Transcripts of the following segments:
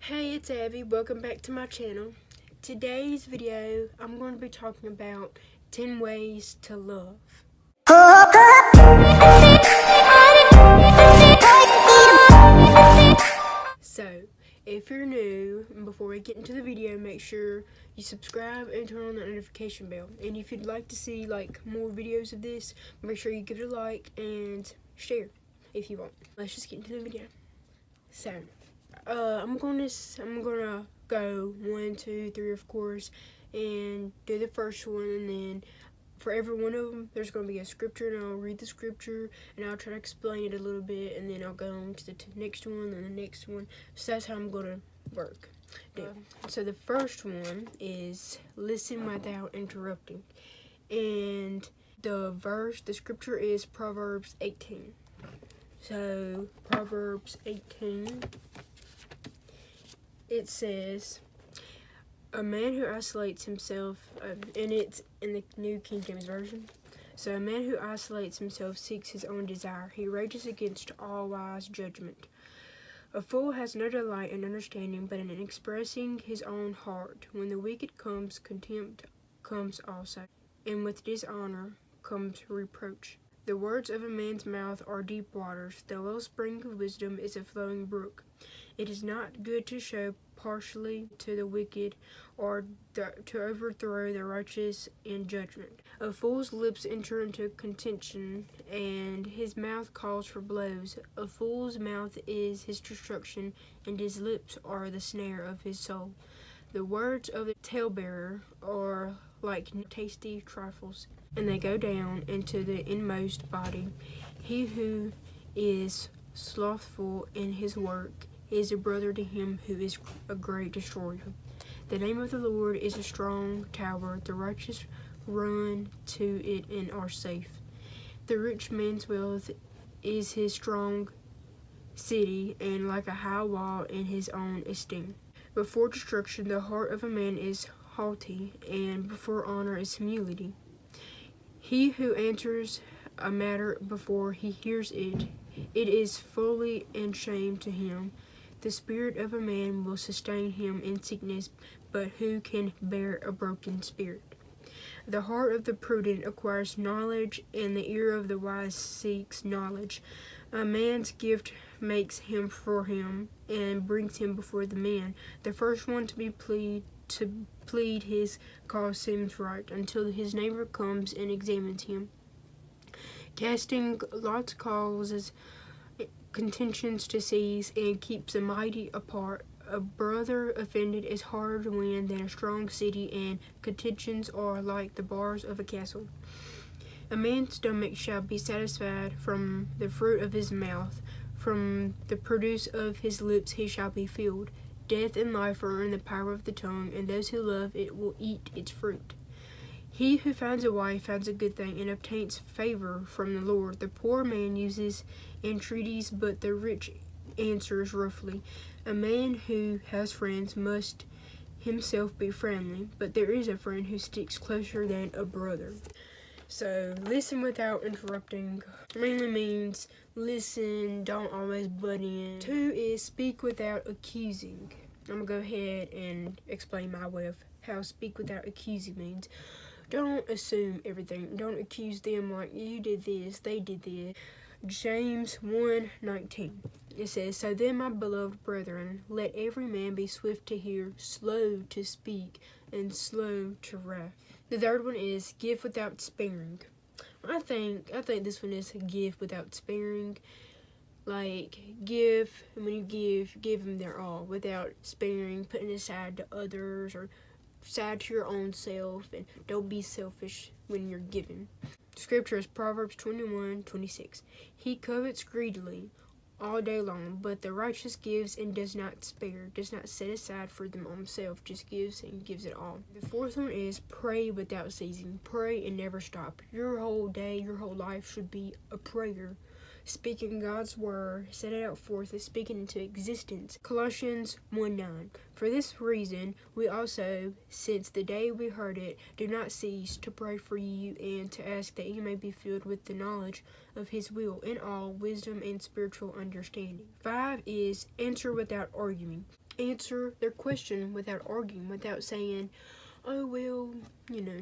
Hey, it's Abby. Welcome back to my channel. Today's video, I'm going to be talking about 10 ways to love. So, if you're new, before we get into the video, make sure you subscribe and turn on the notification bell. And if you'd like to see more videos of this, make sure you give it a like and share if you want. Let's just get into the video. So, I'm gonna go 1, 2, 3, of course, and do the first one, and then for every one of them, there's gonna be a scripture, and I'll read the scripture, and I'll try to explain it a little bit, and then I'll go on to the next one, and the next one. So that's how I'm gonna work. So the first one is listen without interrupting, and the scripture is Proverbs 18. So Proverbs 18. It says, a man who isolates himself, and it's in the New King James Version. So a man who isolates himself seeks his own desire. He rages against all wise judgment. A fool has no delight in understanding, but in expressing his own heart. When the wicked comes, contempt comes also, and with dishonor comes reproach. The words of a man's mouth are deep waters. The wellspring of wisdom is a flowing brook. It is not good to show partially to the wicked, or to overthrow the righteous in judgment. A fool's lips enter into contention, and his mouth calls for blows. A fool's mouth is his destruction, and his lips are the snare of his soul. The words of the talebearer are like tasty trifles, and they go down into the inmost body. He who is slothful in his work is a brother to him who is a great destroyer. The name of the Lord is a strong tower. The righteous run to it and are safe. The rich man's wealth is his strong city, and like a high wall in his own esteem. Before destruction, the heart of a man is haughty, and before honor is humility. He who answers a matter before he hears it, it is folly and shame to him. The spirit of a man will sustain him in sickness, but who can bear a broken spirit? The heart of the prudent acquires knowledge, and the ear of the wise seeks knowledge. A man's gift makes him for him, and brings him before the man. The first one to plead his cause seems right, until his neighbor comes and examines him. Casting lots causes contentions to cease, and keeps the mighty apart. A brother offended is harder to win than a strong city, and contentions are like the bars of a castle. A man's stomach shall be satisfied from the fruit of his mouth. From the produce of his lips he shall be filled. Death and life are in the power of the tongue, and those who love it will eat its fruit. He who finds a wife finds a good thing, and obtains favor from the Lord. The poor man uses entreaties, but the rich answers roughly. A man who has friends must himself be friendly, but there is a friend who sticks closer than a brother. So, listen without interrupting mainly means listen, don't always butt in. 2 is speak without accusing. I'm going to go ahead and explain my way of how speak without accusing means. Don't assume everything. Don't accuse them like you did this, they did this. James 1:19. It says, so then, my beloved brethren, let every man be swift to hear, slow to speak, and slow to wrath. The third one is give without sparing. I think this one is give without sparing. Like, give, and when you give them their all without sparing, putting aside to others or side to your own self, and don't be selfish when you're giving. Scripture is Proverbs 21:26. He covets greedily all day long, but the righteous gives and does not spare, does not set aside for them himself, just gives and gives it all. The fourth one is pray without ceasing. Pray and never stop. Your whole day, your whole life should be a prayer. Speaking God's word, set it out forth as speaking into existence. Colossians 1:9. For this reason, we also, since the day we heard it, do not cease to pray for you and to ask that you may be filled with the knowledge of his will in all wisdom and spiritual understanding. 5 is answer without arguing. answer their question without arguing, without saying, oh, well,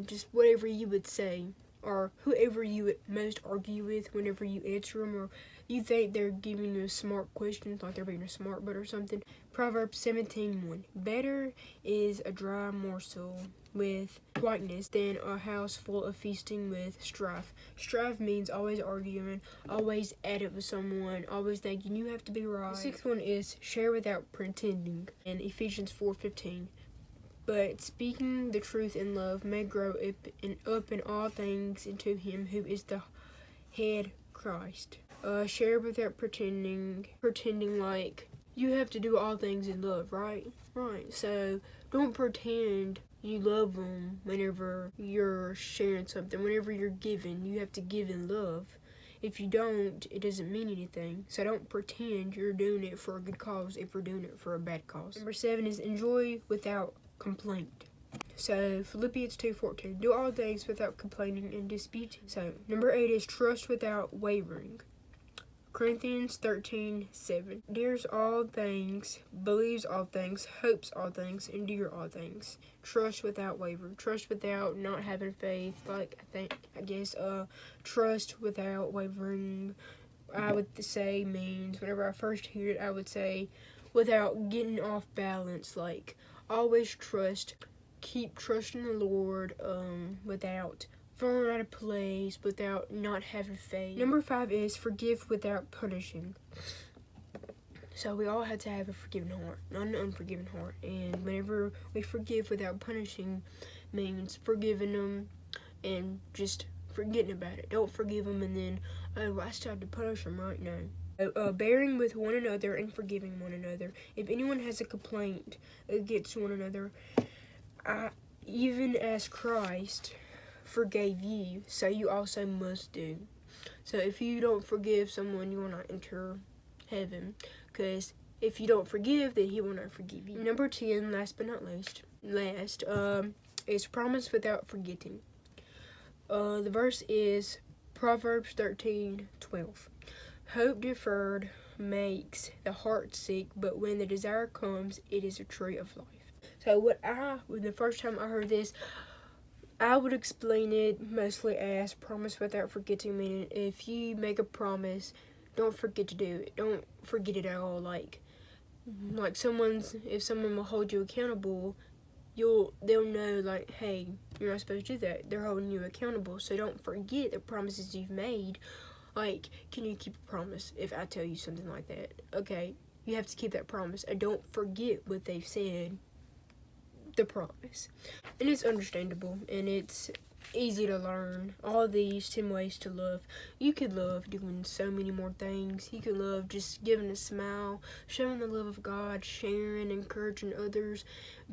just whatever you would say, or whoever you would most argue with whenever you answer them, or you think they're giving you smart questions, like they're being a smart butt or something. Proverbs 17:1. Better is a dry morsel with quietness than a house full of feasting with strife. Strife means always arguing, always at it with someone, always thinking you have to be right. The sixth one is share without pretending, in Ephesians 4:15. But speaking the truth in love may grow up in all things into him who is the head, Christ. Share without pretending like you have to do all things in love, right? Right. So don't pretend you love them whenever you're sharing something. Whenever you're giving, you have to give in love. If you don't, it doesn't mean anything. So don't pretend you're doing it for a good cause if you're doing it for a bad cause. Number 7 is enjoy without complaint. So Philippians 2:14. Do all things without complaining and disputing. So number 8 is trust without wavering. Corinthians 13:7. Dares all things, believes all things, hopes all things, endure all things. Trust without wavering. Trust without not having faith. Trust without wavering, I would say, means, whenever I first hear it, I would say without getting off balance. Like, always trust. Keep trusting the Lord, without falling out of place, without not having faith. Number 5 is forgive without punishing. So we all have to have a forgiving heart, not an unforgiving heart. And whenever we forgive without punishing, means forgiving them and just forgetting about it. Don't forgive them and then, oh, I started to punish them right now. Bearing with one another and forgiving one another. If anyone has a complaint against one another, even as Christ forgave you, so you also must do. So if you don't forgive someone, you will not enter heaven, because if you don't forgive, then he will not forgive you. Number 10, last but not least, is promise without forgetting. The verse is Proverbs 13:12. Hope deferred makes the heart sick, but when the desire comes, it is a tree of life. So when the first time I heard this, I would explain it mostly as promise without forgetting, meaning if you make a promise, don't forget to do it. Don't forget it at all. Like if someone will hold you accountable, they'll know, like, hey, you're not supposed to do that. They're holding you accountable, so don't forget the promises you've made. Like, can you keep a promise if I tell you something like that? Okay, you have to keep that promise, and don't forget what they've said. The promise. And it's understandable, and it's easy to learn. All these 10 ways to love. You could love doing so many more things. You could love just giving a smile, showing the love of God, sharing, encouraging others,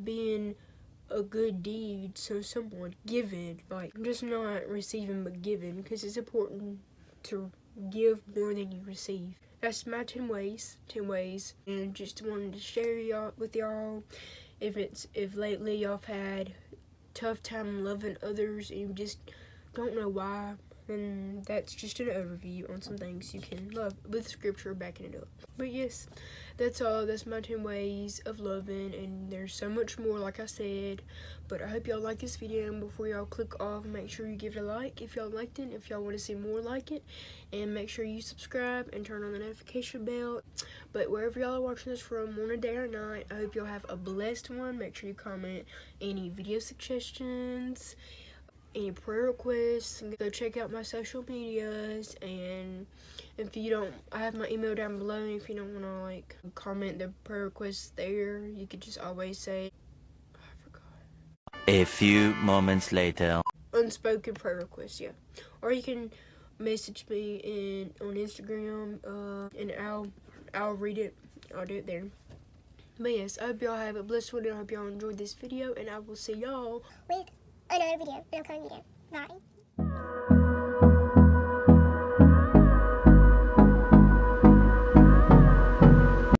being a good deed, so someone giving, like just not receiving but giving, because it's important to give more than you receive. That's my 10 ways, and just wanted to share with y'all. If lately y'all have had tough time loving others and you just don't know why, then that's just an overview on some things you can love with scripture backing it up. But yes, that's all. That's my 10 ways of loving, and there's so much more, like I said. But I hope y'all like this video, and before y'all click off, make sure you give it a like if y'all liked it, if y'all want to see more like it, and make sure you subscribe and turn on the notification bell. But wherever y'all are watching this from, morning, day, or night, I hope y'all have a blessed one. Make sure you comment any video suggestions, any prayer requests, and go check out my social medias. And if you don't, I have my email down below, and if you don't want to like comment the prayer requests there, you could just always say, I forgot. A few moments later. Unspoken prayer requests, yeah. Or you can message me on Instagram, and I'll read it. I'll do it there. But yes, I hope y'all have a blessed one, and I hope y'all enjoyed this video, and I will see y'all with another video, an upcoming video. Bye.